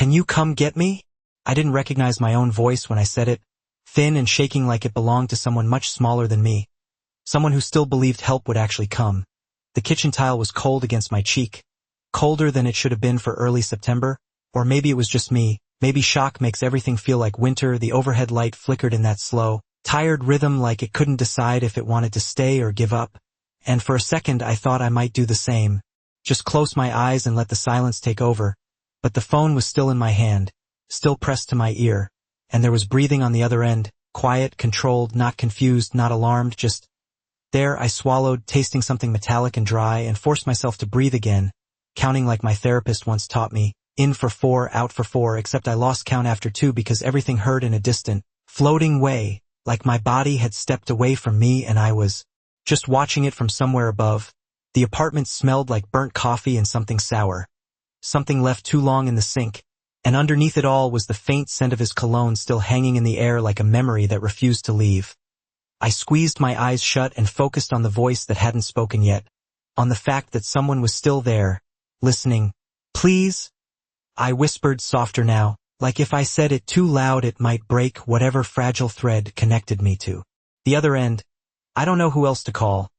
Can you come get me? I didn't recognize my own voice when I said it, thin and shaking like it belonged to someone much smaller than me. Someone who still believed help would actually come. The kitchen tile was cold against my cheek. Colder than it should have been for early September. Or maybe it was just me. Maybe shock makes everything feel like winter. The overhead light flickered in that slow, tired rhythm like it couldn't decide if it wanted to stay or give up. And for a second I thought I might do the same. Just close my eyes and let the silence take over. But the phone was still in my hand, still pressed to my ear. And there was breathing on the other end, quiet, controlled, not confused, not alarmed, just there. I swallowed, tasting something metallic and dry, and forced myself to breathe again, counting like my therapist once taught me, in for 4, out for 4, except I lost count after 2 because everything heard in a distant, floating way, like my body had stepped away from me and I was just watching it from somewhere above. The apartment smelled like burnt coffee and something sour. Something left too long in the sink, and underneath it all was the faint scent of his cologne still hanging in the air like a memory that refused to leave. I squeezed my eyes shut and focused on the voice that hadn't spoken yet, on the fact that someone was still there, listening. Please? I whispered softer now, like if I said it too loud it might break whatever fragile thread connected me to the other end. I don't know who else to call.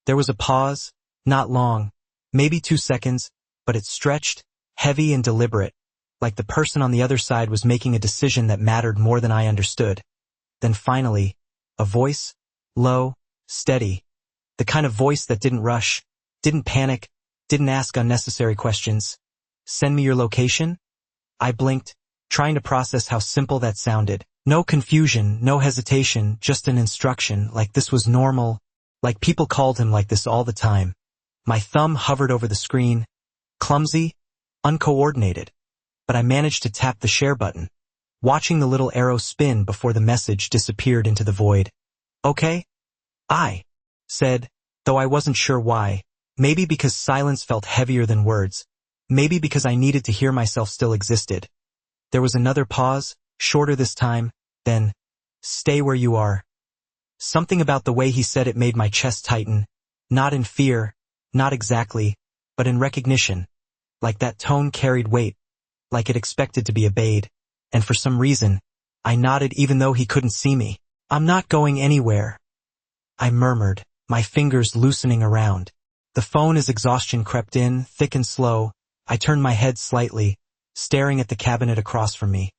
There was a pause, not long, maybe 2 seconds, but it stretched, heavy and deliberate, like the person on the other side was making a decision that mattered more than I understood. Then finally, a voice, low, steady, the kind of voice that didn't rush, didn't panic, didn't ask unnecessary questions. Send me your location? I blinked, trying to process how simple that sounded. No confusion, no hesitation, just an instruction, like this was normal, like people called him like this all the time. My thumb hovered over the screen, clumsy, uncoordinated, but I managed to tap the share button, watching the little arrow spin before the message disappeared into the void. Okay? I said, though I wasn't sure why. Maybe because silence felt heavier than words. Maybe because I needed to hear myself still existed. There was another pause, shorter this time, then, stay where you are. Something about the way he said it made my chest tighten, not in fear, not exactly, but in recognition. Like that tone carried weight, like it expected to be obeyed, and for some reason, I nodded even though he couldn't see me. I'm not going anywhere, I murmured, my fingers loosening around. The phone as exhaustion crept in, thick and slow. I turned my head slightly, staring at the cabinet across from me.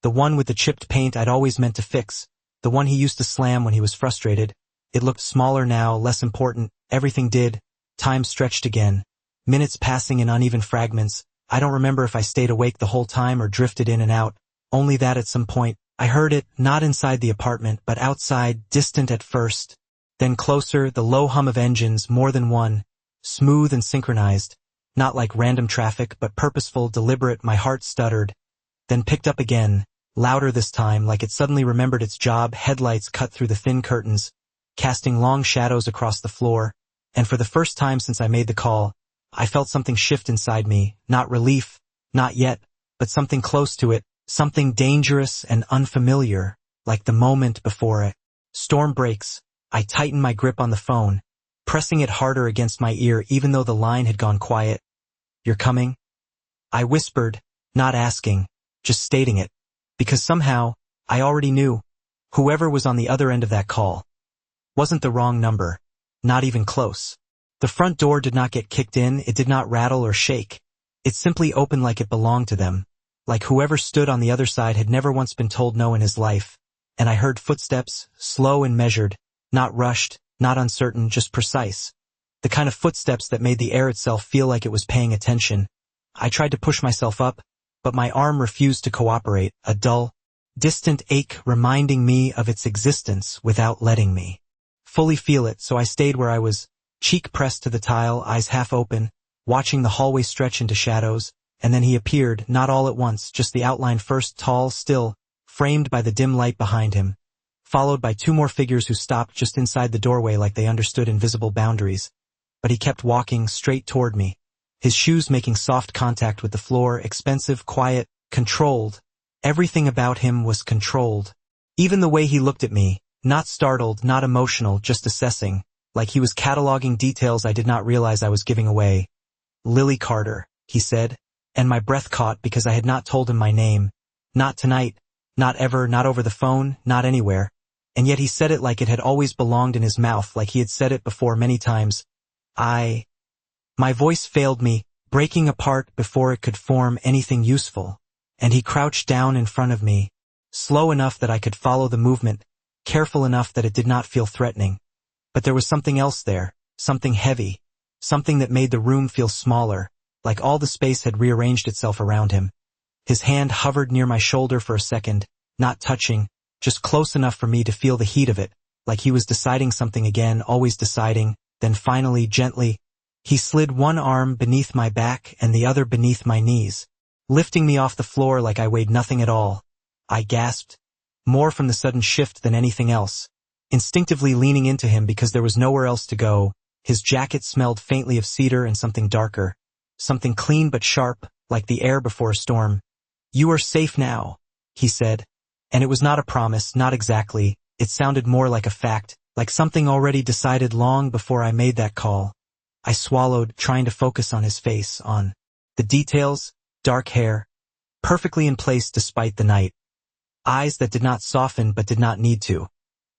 The one with the chipped paint I'd always meant to fix, the one he used to slam when he was frustrated. It looked smaller now, less important, everything did. Time stretched again, minutes passing in uneven fragments. I don't remember if I stayed awake the whole time or drifted in and out, only that at some point, I heard it, not inside the apartment, but outside, distant at first. Then closer, the low hum of engines, more than one, smooth and synchronized. Not like random traffic, but purposeful, deliberate. My heart stuttered, then picked up again, louder this time, like it suddenly remembered its job. Headlights cut through the thin curtains, casting long shadows across the floor, and for the first time since I made the call, I felt something shift inside me, not relief, not yet, but something close to it, something dangerous and unfamiliar, like the moment before a storm breaks. I tightened my grip on the phone, pressing it harder against my ear even though the line had gone quiet. You're coming? I whispered, not asking, just stating it, because somehow, I already knew, whoever was on the other end of that call wasn't the wrong number, not even close. The front door did not get kicked in, it did not rattle or shake. It simply opened like it belonged to them, like whoever stood on the other side had never once been told no in his life. And I heard footsteps, slow and measured, not rushed, not uncertain, just precise. The kind of footsteps that made the air itself feel like it was paying attention. I tried to push myself up, but my arm refused to cooperate, a dull, distant ache reminding me of its existence without letting me fully feel it, so I stayed where I was, cheek pressed to the tile, eyes half open, watching the hallway stretch into shadows, and then he appeared, not all at once, just the outline first, tall, still, framed by the dim light behind him, followed by 2 more figures who stopped just inside the doorway like they understood invisible boundaries. But he kept walking straight toward me, his shoes making soft contact with the floor, expensive, quiet, controlled. Everything about him was controlled. Even the way he looked at me, not startled, not emotional, just assessing, like he was cataloging details I did not realize I was giving away. Lily Carter, he said, and my breath caught because I had not told him my name. Not tonight, not ever, not over the phone, not anywhere. And yet he said it like it had always belonged in his mouth, like he had said it before many times. My voice failed me, breaking apart before it could form anything useful. And he crouched down in front of me, slow enough that I could follow the movement, careful enough that it did not feel threatening. But there was something else there, something heavy, something that made the room feel smaller, like all the space had rearranged itself around him. His hand hovered near my shoulder for a second, not touching, just close enough for me to feel the heat of it, like he was deciding something again, always deciding. Then finally, gently, he slid one arm beneath my back and the other beneath my knees, lifting me off the floor like I weighed nothing at all. I gasped, more from the sudden shift than anything else, instinctively leaning into him because there was nowhere else to go. His jacket smelled faintly of cedar and something darker, something clean but sharp, like the air before a storm. "You are safe now," he said. And it was not a promise, not exactly. It sounded more like a fact, like something already decided long before I made that call. I swallowed, trying to focus on his face, on the details, dark hair, perfectly in place despite the night. Eyes that did not soften but did not need to.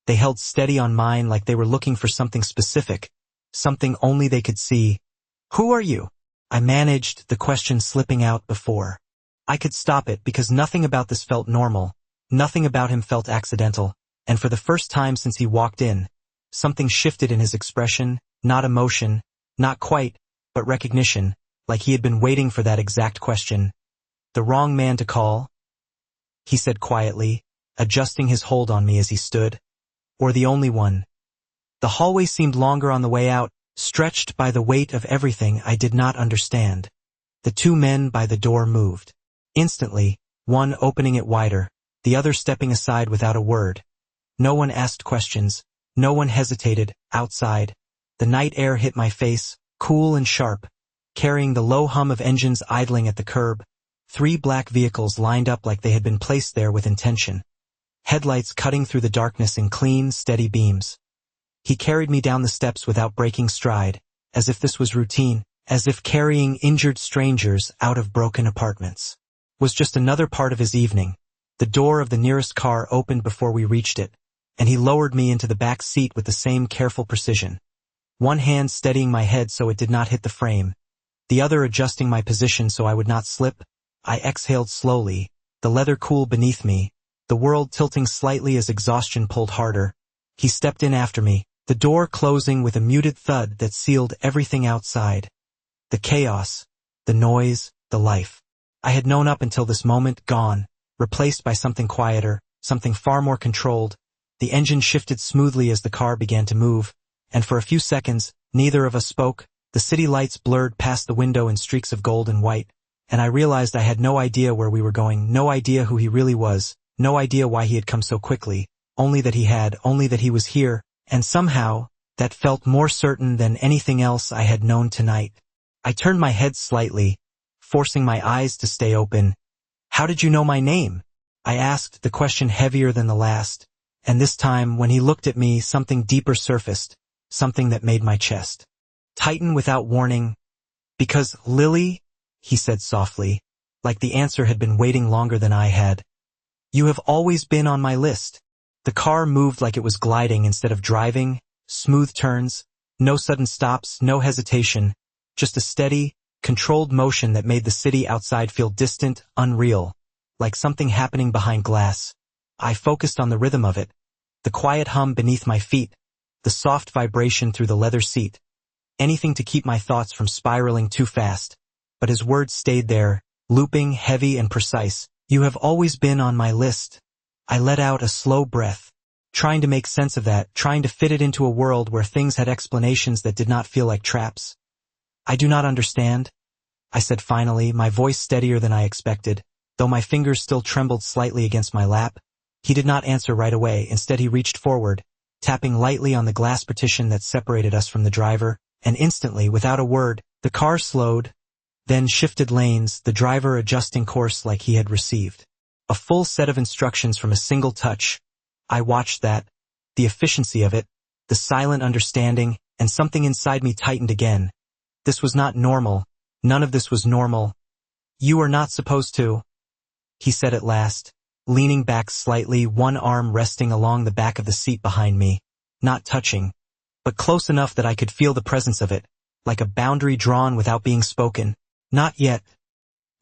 They held steady on mine like they were looking for something specific, something only they could see. "Who are you?" I managed, the question slipping out before I could stop it, because nothing about this felt normal, nothing about him felt accidental, and for the first time since he walked in, something shifted in his expression, not emotion, not quite, but recognition, like he had been waiting for that exact question. "The wrong man to call?" he said quietly, adjusting his hold on me as he stood. "Or the only one?" The hallway seemed longer on the way out, stretched by the weight of everything I did not understand. The two men by the door moved. Instantly, one opening it wider, the other stepping aside without a word. No one asked questions, no one hesitated. Outside, the night air hit my face, cool and sharp, carrying the low hum of engines idling at the curb. 3 black vehicles lined up like they had been placed there with intention. Headlights cutting through the darkness in clean, steady beams. He carried me down the steps without breaking stride, as if this was routine, as if carrying injured strangers out of broken apartments was just another part of his evening. The door of the nearest car opened before we reached it, and he lowered me into the back seat with the same careful precision. One hand steadying my head so it did not hit the frame, the other adjusting my position so I would not slip. I exhaled slowly, the leather cool beneath me, the world tilting slightly as exhaustion pulled harder. He stepped in after me, the door closing with a muted thud that sealed everything outside. The chaos, the noise, the life I had known up until this moment, gone, replaced by something quieter, something far more controlled. The engine shifted smoothly as the car began to move, and for a few seconds, neither of us spoke. The city lights blurred past the window in streaks of gold and white, and I realized I had no idea where we were going, no idea who he really was, no idea why he had come so quickly, only that he was here, and somehow, that felt more certain than anything else I had known tonight. I turned my head slightly, forcing my eyes to stay open. "How did you know my name?" I asked, the question heavier than the last, and this time, when he looked at me, something deeper surfaced, something that made my chest tighten without warning. "Because, Lily," he said softly, like the answer had been waiting longer than I had. "You have always been on my list." The car moved like it was gliding instead of driving, smooth turns, no sudden stops, no hesitation, just a steady, controlled motion that made the city outside feel distant, unreal, like something happening behind glass. I focused on the rhythm of it, the quiet hum beneath my feet, the soft vibration through the leather seat, anything to keep my thoughts from spiraling too fast. But his words stayed there, looping, heavy and precise. "You have always been on my list." I let out a slow breath, trying to make sense of that, trying to fit it into a world where things had explanations that did not feel like traps. "I do not understand," I said finally, my voice steadier than I expected, though my fingers still trembled slightly against my lap. He did not answer right away. Instead he reached forward, tapping lightly on the glass partition that separated us from the driver, and instantly, without a word, the car slowed, then shifted lanes, the driver adjusting course like he had received a full set of instructions from a single touch. I watched that, the efficiency of it, the silent understanding, and something inside me tightened again. This was not normal. None of this was normal. You are not supposed to, he said at last, leaning back slightly, one arm resting along the back of the seat behind me, not touching, but close enough that I could feel the presence of it, like a boundary drawn without being spoken. Not yet.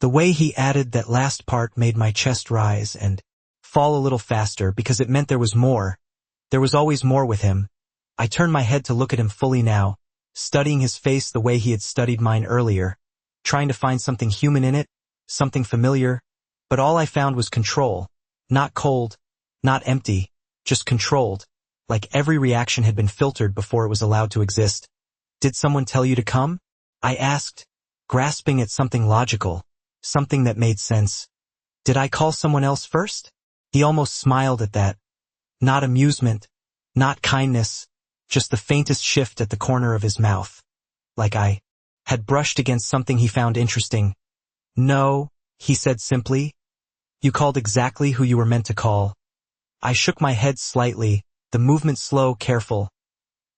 The way he added that last part made my chest rise and fall a little faster because it meant there was more. There was always more with him. I turned my head to look at him fully now, studying his face the way he had studied mine earlier, trying to find something human in it, something familiar, but all I found was control. Not cold, not empty, just controlled, like every reaction had been filtered before it was allowed to exist. Did someone tell you to come? I asked, grasping at something logical, something that made sense. Did I call someone else first? He almost smiled at that. Not amusement, not kindness, just the faintest shift at the corner of his mouth. Like I had brushed against something he found interesting. No, he said simply. You called exactly who you were meant to call. I shook my head slightly, the movement slow, careful.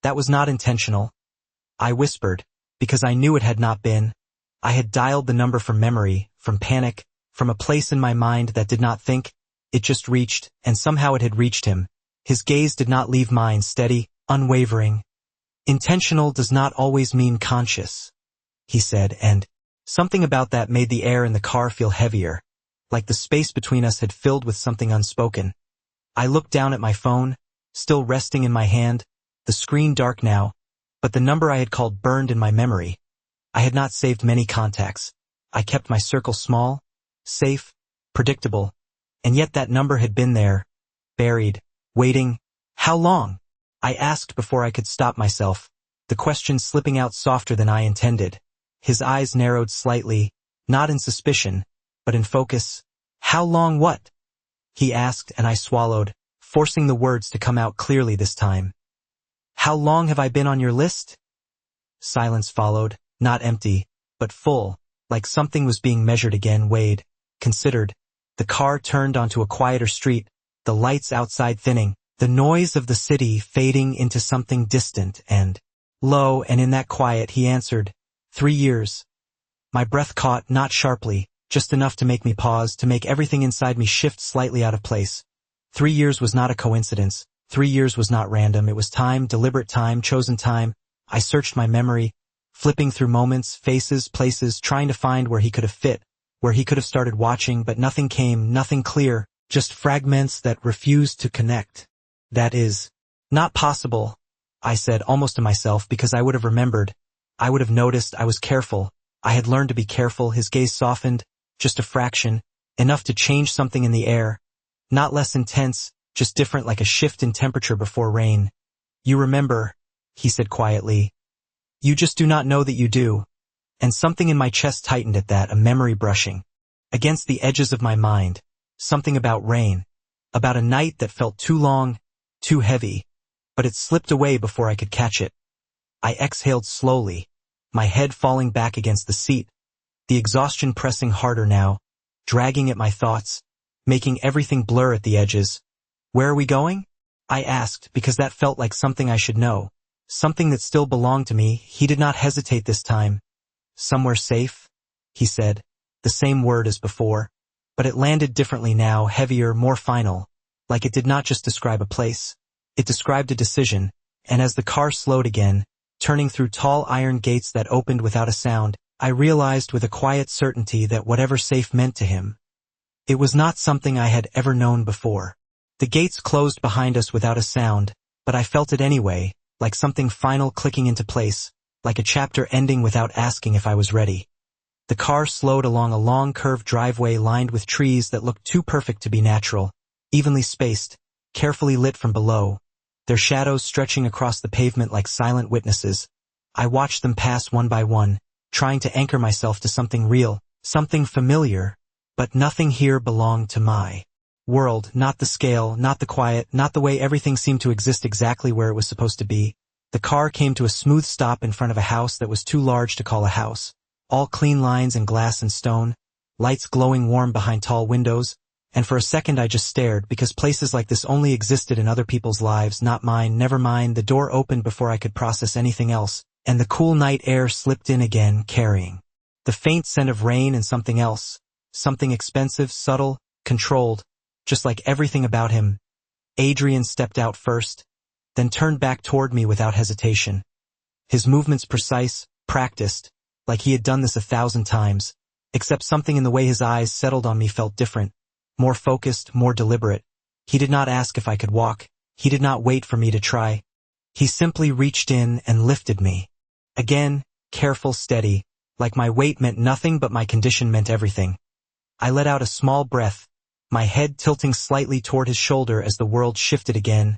That was not intentional. I whispered, because I knew it had not been. I had dialed the number from memory, from panic, from a place in my mind that did not think. It just reached, and somehow it had reached him. His gaze did not leave mine, steady, unwavering. Intentional does not always mean conscious, he said, and something about that made the air in the car feel heavier, like the space between us had filled with something unspoken. I looked down at my phone, still resting in my hand, the screen dark now, but the number I had called burned in my memory. I had not saved many contacts. I kept my circle small, safe, predictable, and yet that number had been there, buried, waiting. How long? I asked before I could stop myself, the question slipping out softer than I intended. His eyes narrowed slightly, not in suspicion, but in focus. How long what? He asked, and I swallowed, forcing the words to come out clearly this time. How long have I been on your list? Silence followed, not empty, but full, like something was being measured again, weighed, considered. The car turned onto a quieter street, the lights outside thinning, the noise of the city fading into something distant and low, and in that quiet he answered, 3 years. My breath caught, not sharply, just enough to make me pause, to make everything inside me shift slightly out of place. 3 years was not a coincidence. 3 years was not random. It was time, deliberate time, chosen time. I searched my memory, flipping through moments, faces, places, trying to find where he could have fit, where he could have started watching, but nothing came, nothing clear, just fragments that refused to connect. That is not possible, I said almost to myself, because I would have remembered. I would have noticed. I was careful. I had learned to be careful. His gaze softened, just a fraction, enough to change something in the air. Not less intense, just different, like a shift in temperature before rain. You remember, he said quietly. You just do not know that you do. And something in my chest tightened at that, a memory brushing against the edges of my mind. Something about rain, about a night that felt too long, too heavy, but it slipped away before I could catch it. I exhaled slowly, my head falling back against the seat, the exhaustion pressing harder now, dragging at my thoughts, making everything blur at the edges. Where are we going? I asked, because that felt like something I should know, something that still belonged to me. He did not hesitate this time. Somewhere safe, he said, the same word as before, but it landed differently now, heavier, more final, like it did not just describe a place. It described a decision, and as the car slowed again, turning through tall iron gates that opened without a sound, I realized with a quiet certainty that whatever safe meant to him, it was not something I had ever known before. The gates closed behind us without a sound, but I felt it anyway, like something final clicking into place, like a chapter ending without asking if I was ready. The car slowed along a long curved driveway lined with trees that looked too perfect to be natural, evenly spaced, carefully lit from below, their shadows stretching across the pavement like silent witnesses. I watched them pass one by one, trying to anchor myself to something real, something familiar, but nothing here belonged to my world, not the scale, not the quiet, not the way everything seemed to exist exactly where it was supposed to be. The car came to a smooth stop in front of a house that was too large to call a house. All clean lines and glass and stone, lights glowing warm behind tall windows, and for a second I just stared, because places like this only existed in other people's lives, not mine. Never mind. The door opened before I could process anything else, and the cool night air slipped in again, carrying The faint scent of rain and something else. Something expensive, subtle, controlled, just like everything about him. Adrian stepped out first, then turned back toward me without hesitation. His movements precise, practiced, like he had done this 1,000 times, except something in the way his eyes settled on me felt different, more focused, more deliberate. He did not ask if I could walk. He did not wait for me to try. He simply reached in and lifted me. Again, careful, steady, like my weight meant nothing but my condition meant everything. I let out a small breath, my head tilting slightly toward his shoulder as the world shifted again,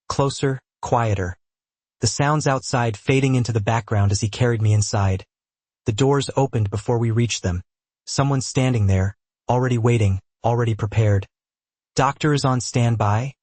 closer, quieter. The sounds outside fading into the background as he carried me inside. The doors opened before we reached them. Someone standing there, already waiting, already prepared. "Doctor is on standby?"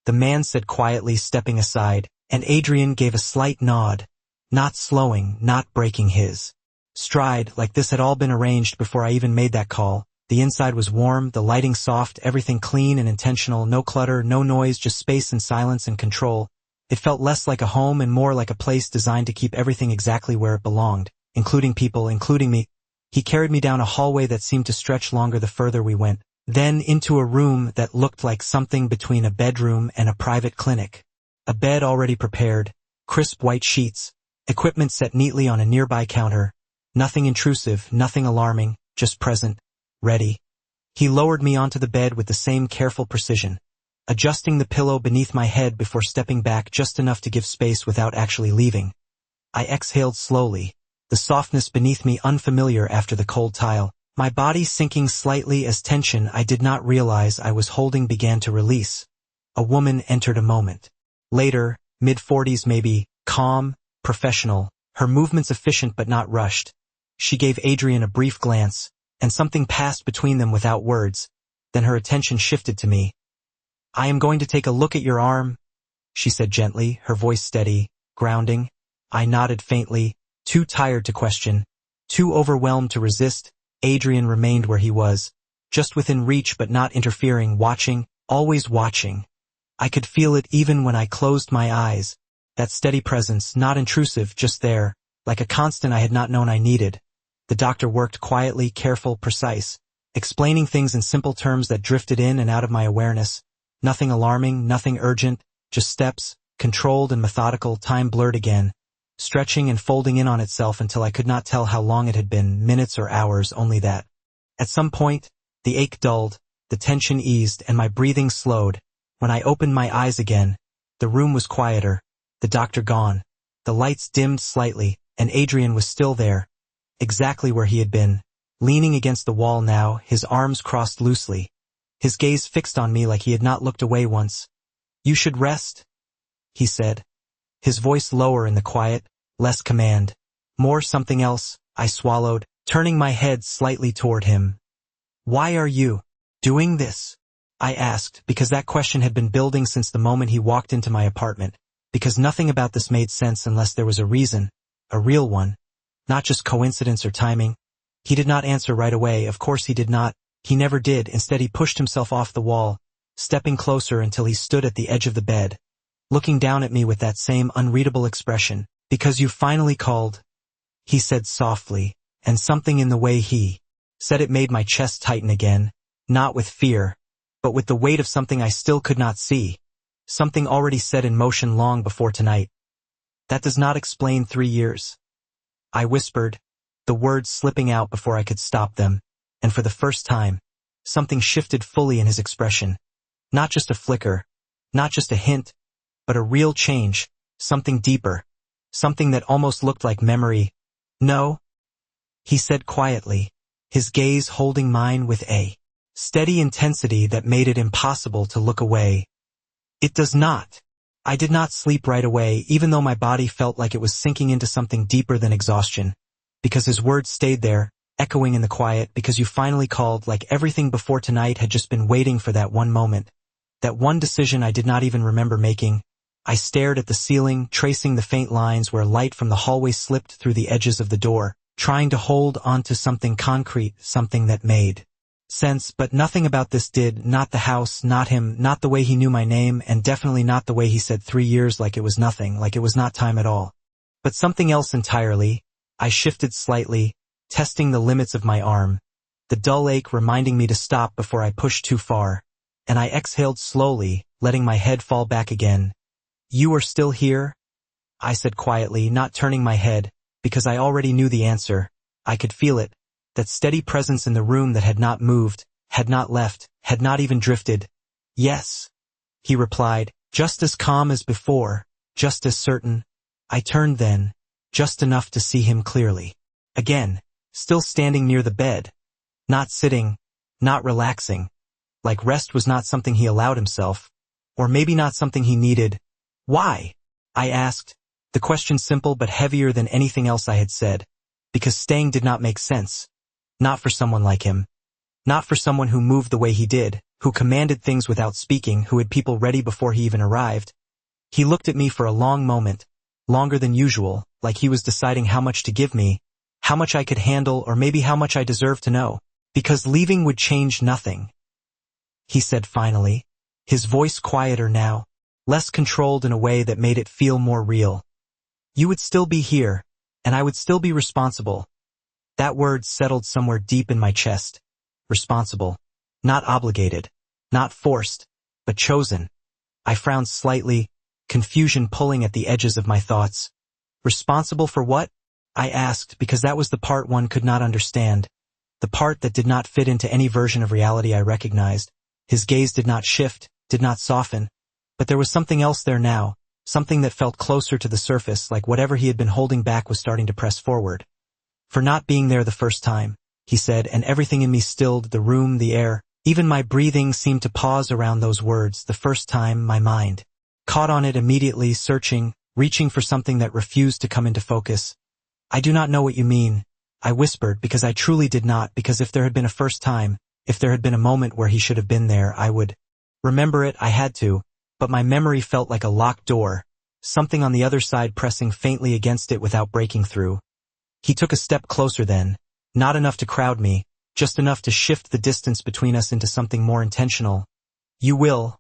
The man said quietly, stepping aside, and Adrian gave a slight nod, not slowing, not breaking his stride, like this had all been arranged before I even made that call. The inside was warm, the lighting soft, everything clean and intentional, no clutter, no noise, just space and silence and control. It felt less like a home and more like a place designed to keep everything exactly where it belonged, including people, including me. He carried me down a hallway that seemed to stretch longer the further we went, then into a room that looked like something between a bedroom and a private clinic. A bed already prepared, crisp white sheets, equipment set neatly on a nearby counter. Nothing intrusive, nothing alarming, just present, ready. He lowered me onto the bed with the same careful precision, adjusting the pillow beneath my head before stepping back just enough to give space without actually leaving. I exhaled slowly, the softness beneath me unfamiliar after the cold tile, my body sinking slightly as tension I did not realize I was holding began to release. A woman entered a moment later, mid-40s maybe, calm, professional, her movements efficient but not rushed. She gave Adrian a brief glance, and something passed between them without words. Then her attention shifted to me. "I am going to take a look at your arm," she said gently, her voice steady, grounding. I nodded faintly, too tired to question, too overwhelmed to resist. Adrian remained where he was, just within reach but not interfering, watching, always watching. I could feel it even when I closed my eyes, that steady presence, not intrusive, just there, like a constant I had not known I needed. The doctor worked quietly, careful, precise, explaining things in simple terms that drifted in and out of my awareness. Nothing alarming, nothing urgent, just steps, controlled and methodical. Time blurred again, stretching and folding in on itself until I could not tell how long it had been, minutes or hours, only that. At some point, the ache dulled, the tension eased, and my breathing slowed. When I opened my eyes again, the room was quieter, the doctor gone, the lights dimmed slightly, and Adrian was still there, exactly where he had been, leaning against the wall now, his arms crossed loosely, his gaze fixed on me like he had not looked away once. "You should rest," he said, his voice lower in the quiet, less command, more something else. I swallowed, turning my head slightly toward him. "Why are you doing this?" I asked, because that question had been building since the moment he walked into my apartment, because nothing about this made sense unless there was a reason, a real one. Not just coincidence or timing. He did not answer right away, of course he did not. He never did. Instead he pushed himself off the wall, stepping closer until he stood at the edge of the bed, looking down at me with that same unreadable expression. "Because you finally called," he said softly, and something in the way he said it made my chest tighten again, not with fear, but with the weight of something I still could not see, something already set in motion long before tonight. "That does not explain 3 years. I whispered, the words slipping out before I could stop them, and for the first time, something shifted fully in his expression. Not just a flicker, not just a hint, but a real change, something deeper, something that almost looked like memory. "No," he said quietly, his gaze holding mine with a steady intensity that made it impossible to look away. "It does not." I did not sleep right away, even though my body felt like it was sinking into something deeper than exhaustion, because his words stayed there, echoing in the quiet. "Because you finally called, like everything before tonight had just been waiting for that one moment, that one decision I did not even remember making." I stared at the ceiling, tracing the faint lines where light from the hallway slipped through the edges of the door, trying to hold onto something concrete, something that made sense, but nothing about this did. Not the house, not him, not the way he knew my name, and definitely not the way he said 3 years, like it was nothing, like it was not time at all. But something else entirely. I shifted slightly, testing the limits of my arm, the dull ache reminding me to stop before I pushed too far, and I exhaled slowly, letting my head fall back again. "You are still here?" I said quietly, not turning my head, because I already knew the answer. I could feel it, that steady presence in the room that had not moved, had not left, had not even drifted. "Yes," he replied, just as calm as before, just as certain. I turned then, just enough to see him clearly. Again, still standing near the bed. Not sitting, not relaxing. Like rest was not something he allowed himself. Or maybe not something he needed. "Why?" I asked, the question simple but heavier than anything else I had said. Because staying did not make sense. Not for someone like him. Not for someone who moved the way he did, who commanded things without speaking, who had people ready before he even arrived. He looked at me for a long moment, longer than usual, like he was deciding how much to give me, how much I could handle, or maybe how much I deserved to know. "Because leaving would change nothing," he said finally, his voice quieter now, less controlled in a way that made it feel more real. "You would still be here, and I would still be responsible." That word settled somewhere deep in my chest. Responsible. Not obligated. Not forced. But chosen. I frowned slightly, confusion pulling at the edges of my thoughts. Responsible for what? I asked, because that was the part one could not understand. The part that did not fit into any version of reality I recognized. His gaze did not shift, did not soften. But there was something else there now, something that felt closer to the surface, like whatever he had been holding back was starting to press forward. "For not being there the first time," he said, and everything in me stilled, the room, the air. Even my breathing seemed to pause around those words. "The first time," my mind caught on it immediately, searching, reaching for something that refused to come into focus. "I do not know what you mean," I whispered, because I truly did not, because if there had been a first time, if there had been a moment where he should have been there, I would remember it. I had to, but my memory felt like a locked door, something on the other side pressing faintly against it without breaking through. He took a step closer then, not enough to crowd me, just enough to shift the distance between us into something more intentional. "You will,"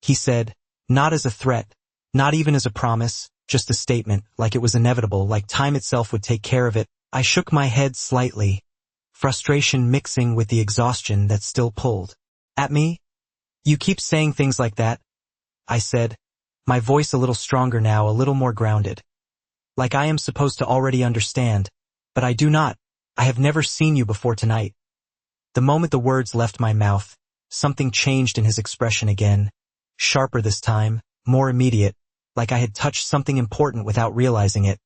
he said, not as a threat, not even as a promise, just a statement, like it was inevitable, like time itself would take care of it. I shook my head slightly, frustration mixing with the exhaustion that still pulled at me. "You keep saying things like that," I said, my voice a little stronger now, a little more grounded. "Like I am supposed to already understand, but I do not. I have never seen you before tonight." The moment the words left my mouth, something changed in his expression again, sharper this time, more immediate, like I had touched something important without realizing it.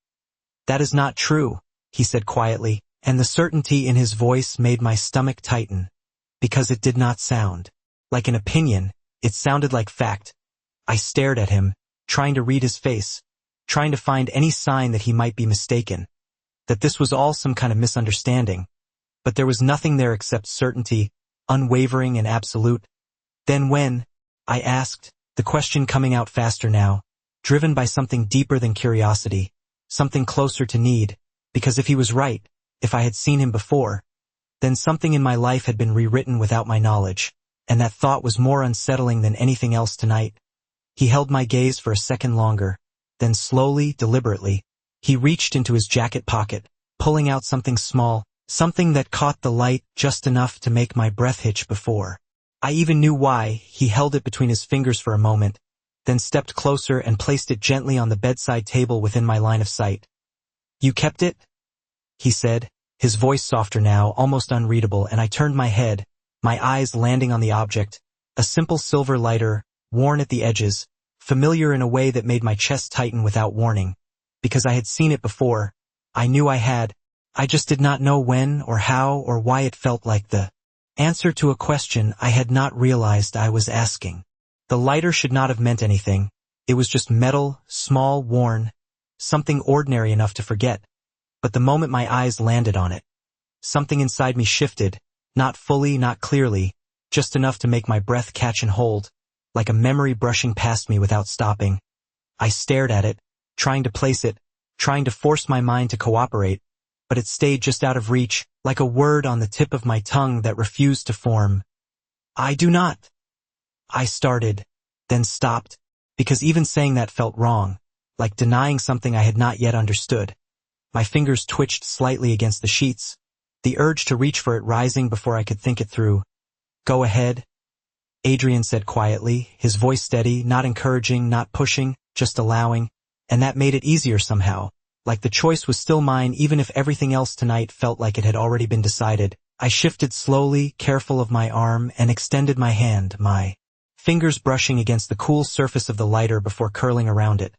"That is not true," he said quietly, and the certainty in his voice made my stomach tighten, because it did not sound like an opinion, it sounded like fact. I stared at him, trying to read his face, trying to find any sign that he might be mistaken, that this was all some kind of misunderstanding. But there was nothing there except certainty, unwavering and absolute. "Then when?" I asked, the question coming out faster now, driven by something deeper than curiosity, something closer to need, because if he was right, if I had seen him before, then something in my life had been rewritten without my knowledge, and that thought was more unsettling than anything else tonight. He held my gaze for a second longer, then slowly, deliberately, he reached into his jacket pocket, pulling out something small, something that caught the light just enough to make my breath hitch before I even knew why. He held it between his fingers for a moment, then stepped closer and placed it gently on the bedside table within my line of sight. "You kept it?" he said, his voice softer now, almost unreadable, and I turned my head, my eyes landing on the object, a simple silver lighter, worn at the edges, familiar in a way that made my chest tighten without warning. Because I had seen it before, I knew I had, I just did not know when or how or why. It felt like the answer to a question I had not realized I was asking. The lighter should not have meant anything. It was just metal, small, worn, something ordinary enough to forget. But the moment my eyes landed on it, something inside me shifted, not fully, not clearly, just enough to make my breath catch and hold, like a memory brushing past me without stopping. I stared at it, trying to place it, trying to force my mind to cooperate, but it stayed just out of reach, like a word on the tip of my tongue that refused to form. "I do not." I started, then stopped, because even saying that felt wrong, like denying something I had not yet understood. My fingers twitched slightly against the sheets, the urge to reach for it rising before I could think it through. "Go ahead," Adrian said quietly, his voice steady, not encouraging, not pushing, just allowing, and that made it easier somehow, like the choice was still mine even if everything else tonight felt like it had already been decided. I shifted slowly, careful of my arm, and extended my hand, my fingers brushing against the cool surface of the lighter before curling around it.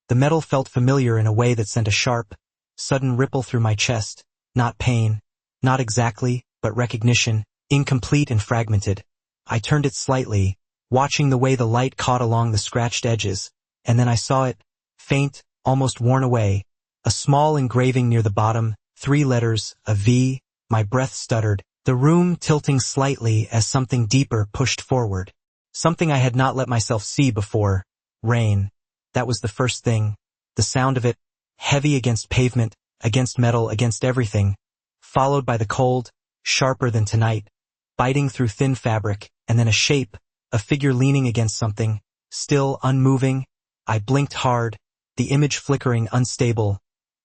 The metal felt familiar in a way that sent a sharp, sudden ripple through my chest, not pain, not exactly, but recognition, incomplete and fragmented. I turned it slightly, watching the way the light caught along the scratched edges, and then I saw it, faint, almost worn away, a small engraving near the bottom, 3 letters, a V. My breath stuttered, the room tilting slightly as something deeper pushed forward. Something I had not let myself see before. Rain. That was the first thing. The sound of it, heavy against pavement, against metal, against everything, followed by the cold, sharper than tonight, biting through thin fabric, and then a shape, a figure leaning against something, still unmoving. I blinked hard, the image flickering, unstable.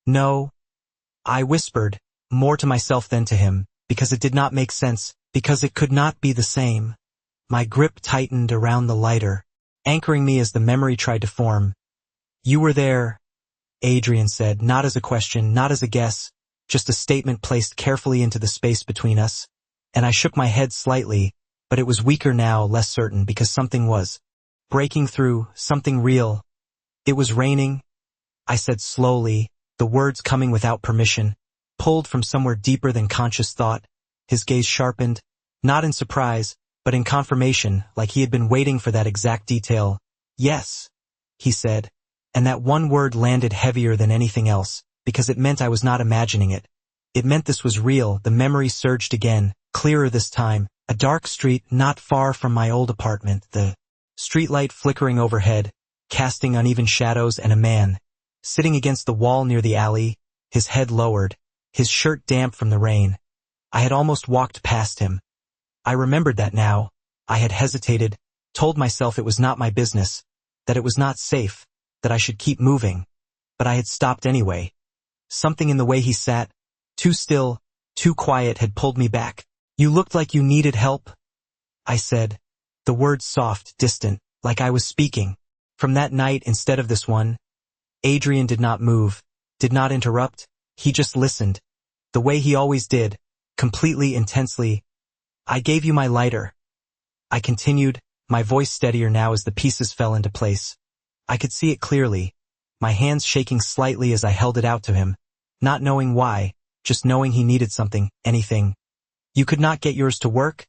"No," I whispered, more to myself than to him, because it did not make sense, because it could not be the same. My grip tightened around the lighter, anchoring me as the memory tried to form. "You were there," Adrian said, not as a question, not as a guess, just a statement placed carefully into the space between us, and I shook my head slightly, but it was weaker now, less certain, because something was breaking through, something real. "It was raining," I said slowly, the words coming without permission, pulled from somewhere deeper than conscious thought. His gaze sharpened, not in surprise, but in confirmation, like he had been waiting for that exact detail. "Yes," he said, and that one word landed heavier than anything else, because it meant I was not imagining it. It meant this was real. The memory surged again, clearer this time, a dark street not far from my old apartment, the streetlight flickering overhead, casting uneven shadows, and a man, sitting against the wall near the alley, his head lowered, his shirt damp from the rain. I had almost walked past him. I remembered that now. I had hesitated, told myself it was not my business, that it was not safe, that I should keep moving. But I had stopped anyway. Something in the way he sat, too still, too quiet, had pulled me back. "You looked like you needed help," I said, the words soft, distant, like I was speaking. From that night instead of this one, Adrian did not move, did not interrupt, he just listened, the way he always did, completely, intensely. "I gave you my lighter," I continued, my voice steadier now as the pieces fell into place. I could see it clearly, my hands shaking slightly as I held it out to him, not knowing why, just knowing he needed something, anything. "You could not get yours to work?"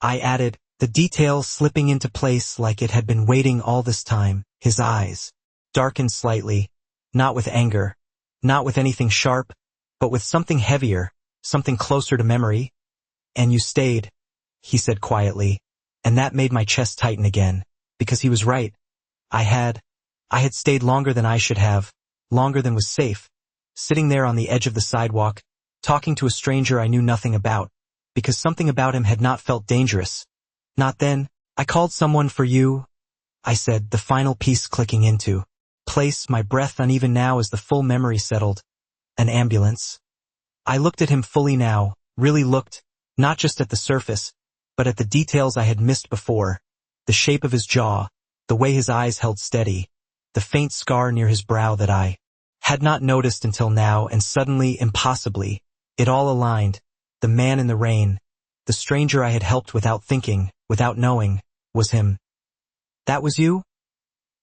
I added, the detail slipping into place like it had been waiting all this time. His eyes darkened slightly, not with anger, not with anything sharp, but with something heavier, something closer to memory. "And you stayed," he said quietly, and that made my chest tighten again, because he was right. I had stayed longer than I should have, longer than was safe, sitting there on the edge of the sidewalk, talking to a stranger I knew nothing about, because something about him had not felt dangerous. "Not then. I called someone for you," I said, the final piece clicking into place, my breath uneven now as the full memory settled. "An ambulance." I looked at him fully now, really looked, not just at the surface, but at the details I had missed before, the shape of his jaw, the way his eyes held steady, the faint scar near his brow that I had not noticed until now, and suddenly, impossibly, it all aligned. The man in the rain, the stranger I had helped without thinking, without knowing, was him. "That was you?"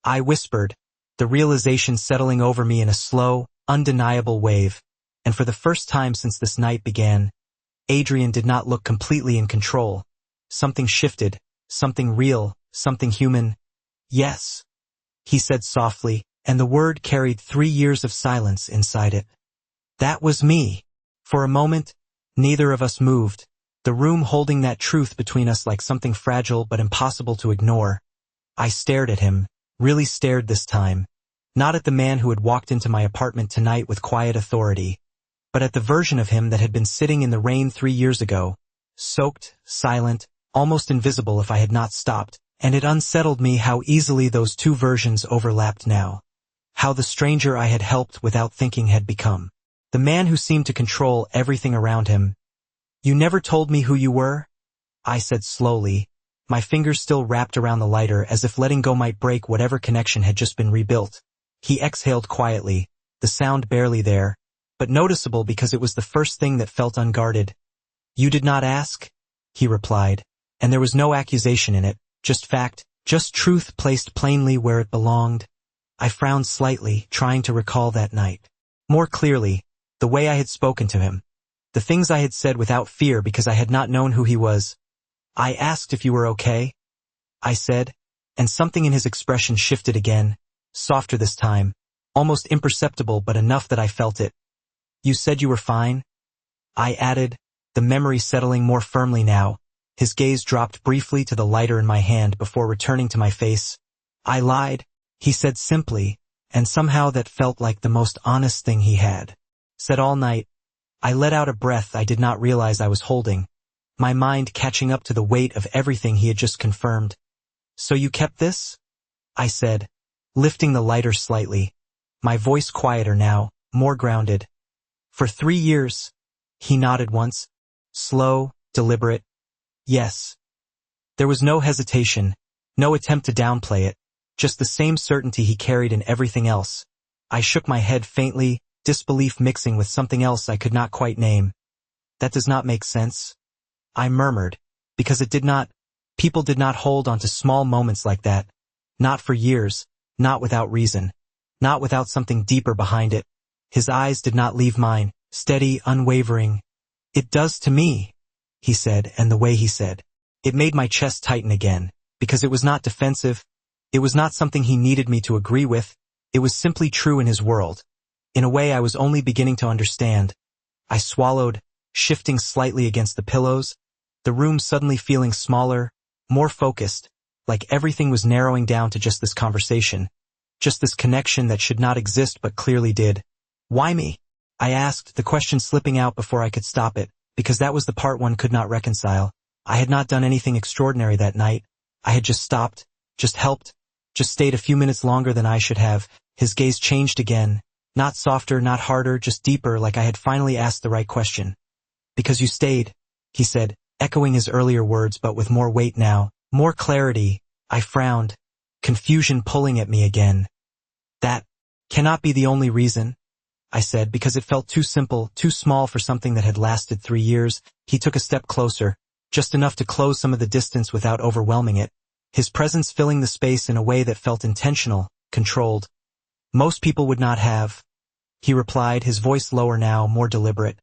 I whispered, the realization settling over me in a slow, undeniable wave, and for the first time since this night began, Adrian did not look completely in control. Something shifted, something real, something human. "Yes," he said softly, and the word carried 3 years of silence inside it. "That was me." For a moment, neither of us moved, the room holding that truth between us like something fragile but impossible to ignore. I stared at him, really stared this time, not at the man who had walked into my apartment tonight with quiet authority, but at the version of him that had been sitting in the rain 3 years ago, soaked, silent, almost invisible if I had not stopped, and it unsettled me how easily those two versions overlapped now. How the stranger I had helped without thinking had become The man who seemed to control everything around him. "You never told me who you were?" I said slowly, my fingers still wrapped around the lighter as if letting go might break whatever connection had just been rebuilt. He exhaled quietly, the sound barely there, but noticeable because it was the first thing that felt unguarded. "You did not ask?" he replied, and there was no accusation in it, just fact, just truth placed plainly where it belonged. I frowned slightly, trying to recall that night. More clearly, the way I had spoken to him. The things I had said without fear because I had not known who he was. "I asked if you were okay," I said, and something in his expression shifted again, softer this time, almost imperceptible but enough that I felt it. "You said you were fine?" I added, the memory settling more firmly now. His gaze dropped briefly to the lighter in my hand before returning to my face. "I lied," he said simply, and somehow that felt like the most honest thing he had said all night. I let out a breath I did not realize I was holding, my mind catching up to the weight of everything he had just confirmed. "So you kept this?" I said, lifting the lighter slightly, my voice quieter now, more grounded. "For 3 years." He nodded once. Slow, deliberate. "Yes." There was no hesitation, no attempt to downplay it, just the same certainty he carried in everything else. I shook my head faintly, disbelief mixing with something else I could not quite name. "That does not make sense," I murmured, because it did not. People did not hold on to small moments like that. Not for years, not without reason, not without something deeper behind it. His eyes did not leave mine, steady, unwavering. "It does to me," he said, and the way he said it made my chest tighten again, because it was not defensive. It was not something he needed me to agree with. It was simply true in his world, in a way I was only beginning to understand. I swallowed, shifting slightly against the pillows, the room suddenly feeling smaller, more focused, like everything was narrowing down to just this conversation, just this connection that should not exist but clearly did. "Why me?" I asked, the question slipping out before I could stop it, because that was the part one could not reconcile. I had not done anything extraordinary that night. I had just stopped, just helped, just stayed a few minutes longer than I should have. His gaze changed again, not softer, not harder, just deeper, like I had finally asked the right question. "Because you stayed," he said, echoing his earlier words but with more weight now, more clarity. I frowned, confusion pulling at me again. "That cannot be the only reason," I said, because it felt too simple, too small for something that had lasted 3 years. He took a step closer, just enough to close some of the distance without overwhelming it, his presence filling the space in a way that felt intentional, controlled. "Most people would not have," he replied, his voice lower now, more deliberate.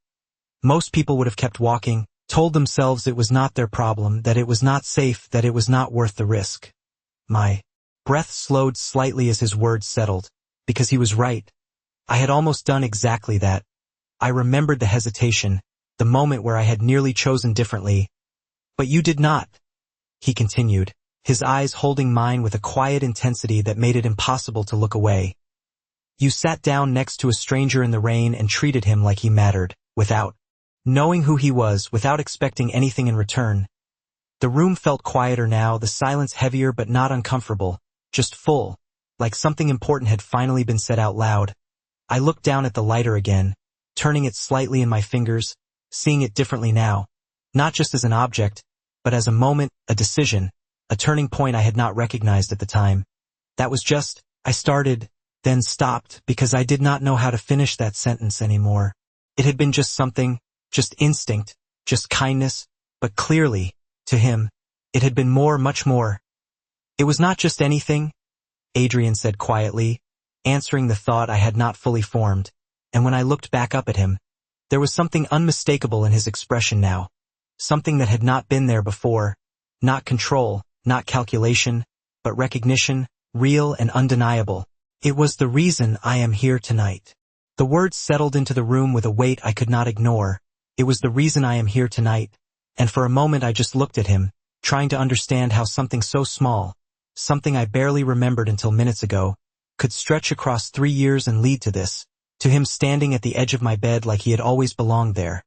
"Most people would have kept walking, told themselves it was not their problem, that it was not safe, that it was not worth the risk." My breath slowed slightly as his words settled, because he was right. I had almost done exactly that. I remembered the hesitation, the moment where I had nearly chosen differently. "But you did not," he continued, his eyes holding mine with a quiet intensity that made it impossible to look away. "You sat down next to a stranger in the rain and treated him like he mattered, without knowing who he was, without expecting anything in return." The room felt quieter now, the silence heavier but not uncomfortable, just full, like something important had finally been said out loud. I looked down at the lighter again, turning it slightly in my fingers, seeing it differently now, not just as an object, but as a moment, a decision, a turning point I had not recognized at the time. That was just, I started, then stopped, because I did not know how to finish that sentence anymore. It had been just something, just instinct, just kindness, but clearly, to him, it had been more, much more. "It was not just anything," Adrian said quietly, answering the thought I had not fully formed, and when I looked back up at him, there was something unmistakable in his expression now, something that had not been there before, not control, not calculation, but recognition, real and undeniable. "It was the reason I am here tonight." The words settled into the room with a weight I could not ignore. "It was the reason I am here tonight," and for a moment I just looked at him, trying to understand how something so small, something I barely remembered until minutes ago, could stretch across 3 years and lead to this, to him standing at the edge of my bed like he had always belonged there.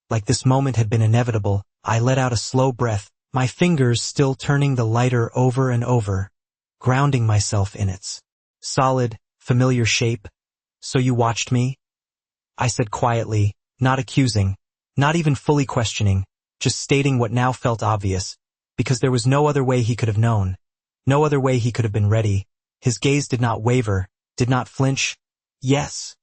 Like this moment had been inevitable. I let out a slow breath, my fingers still turning the lighter over and over, grounding myself in its solid, familiar shape. "So you watched me?" I said quietly, not accusing, not even fully questioning, just stating what now felt obvious, because there was no other way he could have known, no other way he could have been ready. His gaze did not waver, did not flinch. Yes,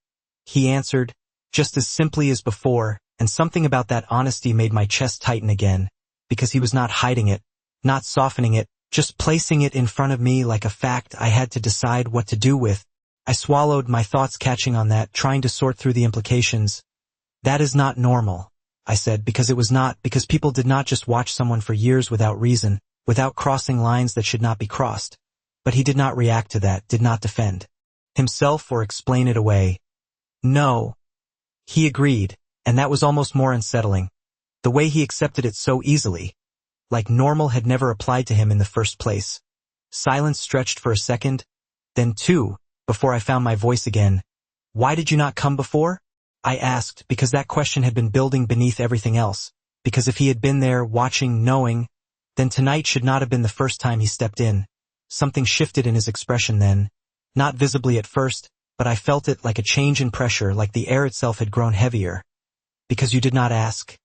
he answered, just as simply as before, and something about that honesty made my chest tighten again, because he was not hiding it, not softening it, just placing it in front of me like a fact I had to decide what to do with. I swallowed, my thoughts catching on that, trying to sort through the implications. That is not normal, I said, because it was not, because people did not just watch someone for years without reason, without crossing lines that should not be crossed. But he did not react to that, did not defend himself or explain it away. No. He agreed, and that was almost more unsettling. The way he accepted it so easily, like normal had never applied to him in the first place. Silence stretched for a second, then two, before I found my voice again. Why did you not come before? I asked, because that question had been building beneath everything else, because if he had been there, watching, knowing, then tonight should not have been the first time he stepped in. Something shifted in his expression then, not visibly at first, but I felt it like a change in pressure, like the air itself had grown heavier. Because you did not ask,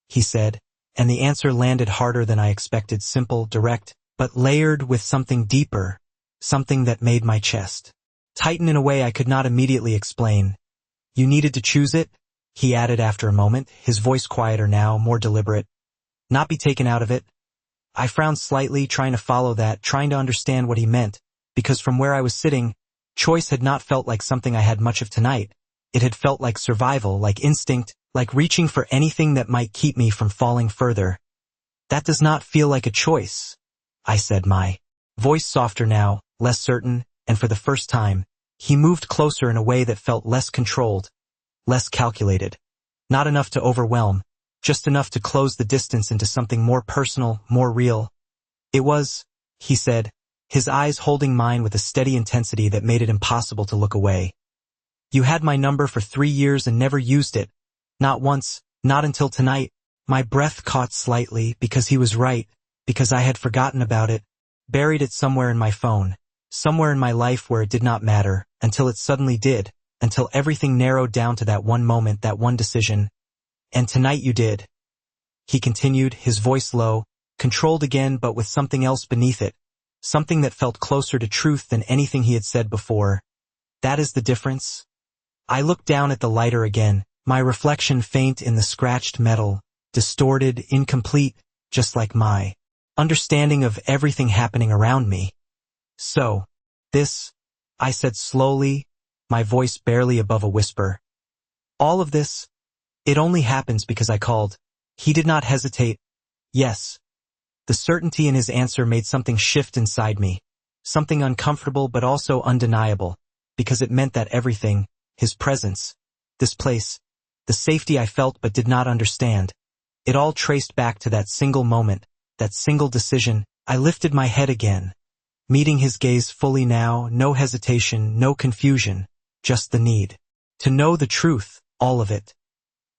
he said, and the answer landed harder than I expected, simple, direct, but layered with something deeper, something that made my chest tighten in a way I could not immediately explain. You needed to choose it, he added after a moment, his voice quieter now, more deliberate. Not be taken out of it. I frowned slightly, trying to follow that, trying to understand what he meant, because from where I was sitting, choice had not felt like something I had much of tonight. It had felt like survival, like instinct, like reaching for anything that might keep me from falling further. That does not feel like a choice, I said, my voice softer now, less certain, and for the first time, he moved closer in a way that felt less controlled, less calculated. Not enough to overwhelm, just enough to close the distance into something more personal, more real. It was, he said, his eyes holding mine with a steady intensity that made it impossible to look away. You had my number for 3 years and never used it. Not once, not until tonight. My breath caught slightly, because he was right, because I had forgotten about it, buried it somewhere in my phone, somewhere in my life where it did not matter, until it suddenly did, until everything narrowed down to that one moment, that one decision. And tonight you did. He continued, his voice low, controlled again but with something else beneath it, something that felt closer to truth than anything he had said before. That is the difference. I looked down at the lighter again, my reflection faint in the scratched metal, distorted, incomplete, just like my understanding of everything happening around me. So, this, I said slowly, my voice barely above a whisper. All of this, it only happens because I called. He did not hesitate. Yes. The certainty in his answer made something shift inside me, something uncomfortable but also undeniable, because it meant that everything, his presence, this place, the safety I felt but did not understand, it all traced back to that single moment, that single decision. I lifted my head again, meeting his gaze fully now, no hesitation, no confusion, just the need to know the truth, all of it.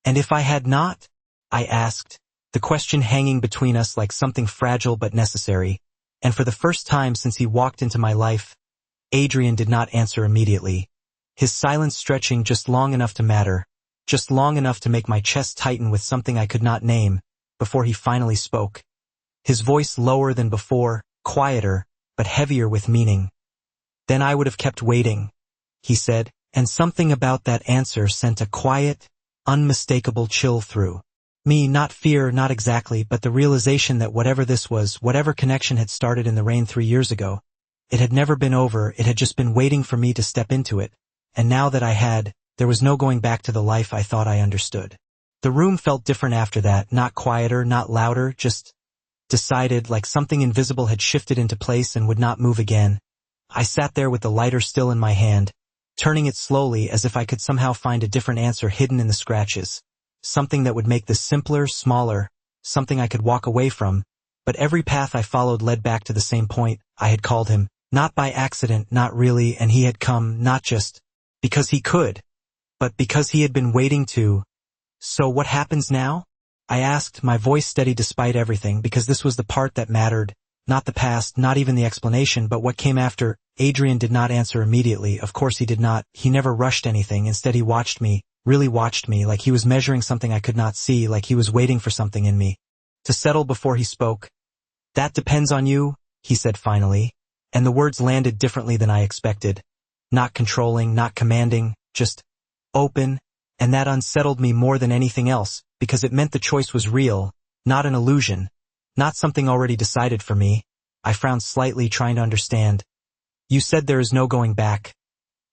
And if I had not? I asked, the question hanging between us like something fragile but necessary, and for the first time since he walked into my life, Adrian did not answer immediately, his silence stretching just long enough to matter, just long enough to make my chest tighten with something I could not name, before he finally spoke. His voice lower than before, quieter, but heavier with meaning. Then I would have kept waiting, he said, and something about that answer sent a quiet, unmistakable chill through me, not fear, not exactly, but the realization that whatever this was, whatever connection had started in the rain 3 years ago, it had never been over, it had just been waiting for me to step into it, and now that I had, there was no going back to the life I thought I understood. The room felt different after that, not quieter, not louder, just decided, like something invisible had shifted into place and would not move again. I sat there with the lighter still in my hand, turning it slowly as if I could somehow find a different answer hidden in the scratches, something that would make this simpler, smaller, something I could walk away from, but every path I followed led back to the same point. I had called him, not by accident, not really, and he had come, not just because he could, but because he had been waiting to. So what happens now? I asked, my voice steady despite everything, because this was the part that mattered, not the past, not even the explanation, but what came after. Adrian did not answer immediately, of course he did not, he never rushed anything, instead he watched me, really watched me, like he was measuring something I could not see, like he was waiting for something in me to settle before he spoke. "That depends on you," he said finally, and the words landed differently than I expected. Not controlling, not commanding, just open, and that unsettled me more than anything else, because it meant the choice was real, not an illusion, not something already decided for me. I frowned slightly, trying to understand. "You said there is no going back."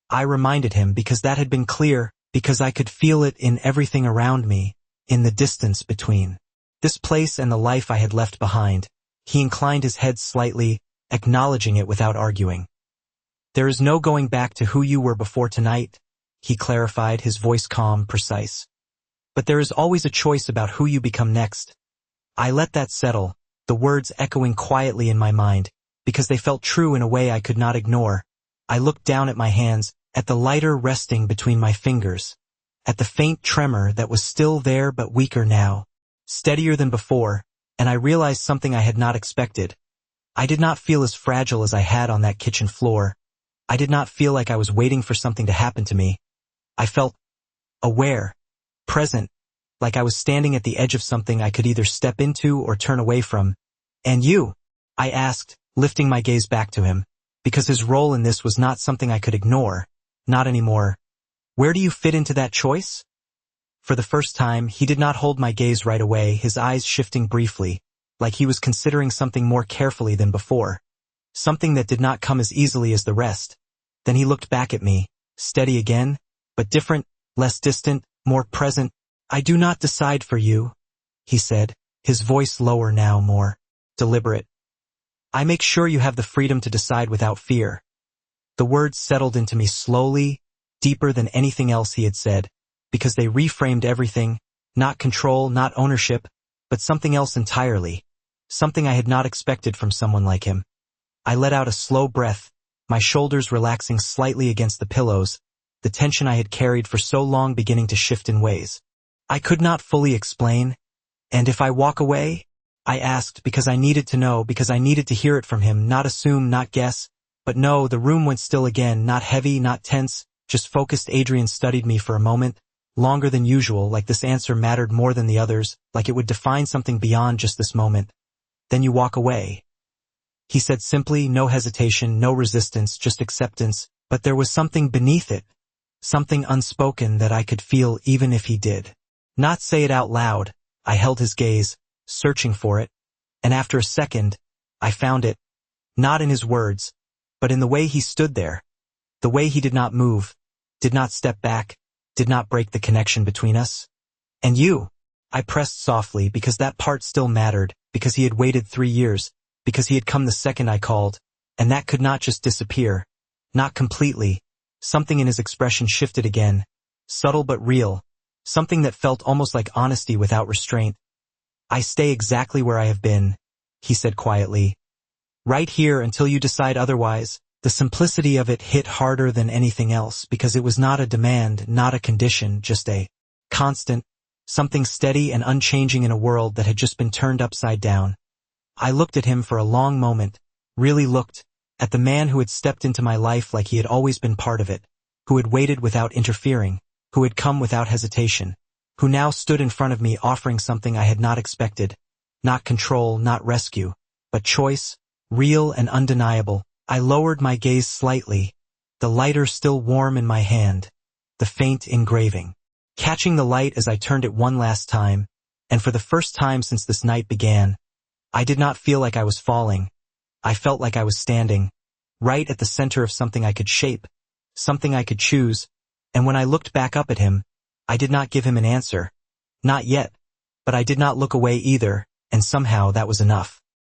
I reminded him, because that had been clear, because I could feel it in everything around me, in the distance between this place and the life I had left behind. He inclined his head slightly, acknowledging it without arguing. "There is no going back to who you were before tonight," he clarified, his voice calm, precise. "But there is always a choice about who you become next." I let that settle, the words echoing quietly in my mind, because they felt true in a way I could not ignore. I looked down at my hands, at the lighter resting between my fingers, at the faint tremor that was still there but weaker now, steadier than before, and I realized something I had not expected. I did not feel as fragile as I had on that kitchen floor. I did not feel like I was waiting for something to happen to me. I felt aware, present, like I was standing at the edge of something I could either step into or turn away from. "And you?" I asked, lifting my gaze back to him, because his role in this was not something I could ignore, not anymore. "Where do you fit into that choice?" For the first time, he did not hold my gaze right away, his eyes shifting briefly, like he was considering something more carefully than before, something that did not come as easily as the rest. Then he looked back at me, steady again, but different, less distant, more present. "I do not decide for you," he said, his voice lower now, more deliberate. "I make sure you have the freedom to decide without fear." The words settled into me slowly, deeper than anything else he had said, because they reframed everything, not control, not ownership, but something else entirely, something I had not expected from someone like him. I let out a slow breath, my shoulders relaxing slightly against the pillows, the tension I had carried for so long beginning to shift in ways I could not fully explain. "And if I walk away?" I asked, because I needed to know, because I needed to hear it from him, not assume, not guess. But no, the room went still again, not heavy, not tense, just focused. Adrian studied me for a moment, longer than usual, like this answer mattered more than the others, like it would define something beyond just this moment. "Then you walk away," he said simply, no hesitation, no resistance, just acceptance, but there was something beneath it, something unspoken that I could feel even if he did not say it out loud. I held his gaze, searching for it, and after a second, I found it, not in his words, but in the way he stood there, the way he did not move, did not step back, did not break the connection between us. "And you?" I pressed softly, because that part still mattered, because he had waited 3 years, because he had come the second I called, and that could not just disappear, not completely. Something in his expression shifted again, subtle but real, something that felt almost like honesty without restraint. "I stay exactly where I have been," he said quietly. "Right here until you decide otherwise." The simplicity of it hit harder than anything else, because it was not a demand, not a condition, just a constant, something steady and unchanging in a world that had just been turned upside down. I looked at him for a long moment, really looked, at the man who had stepped into my life like he had always been part of it, who had waited without interfering, who had come without hesitation, who now stood in front of me offering something I had not expected, not control, not rescue, but choice, real and undeniable. I lowered my gaze slightly, the lighter still warm in my hand, the faint engraving, catching the light as I turned it one last time, and for the first time since this night began, I did not feel like I was falling. I felt like I was standing, right at the center of something I could shape, something I could choose, and when I looked back up at him, I did not give him an answer. Not yet, but I did not look away either, and somehow that was enough.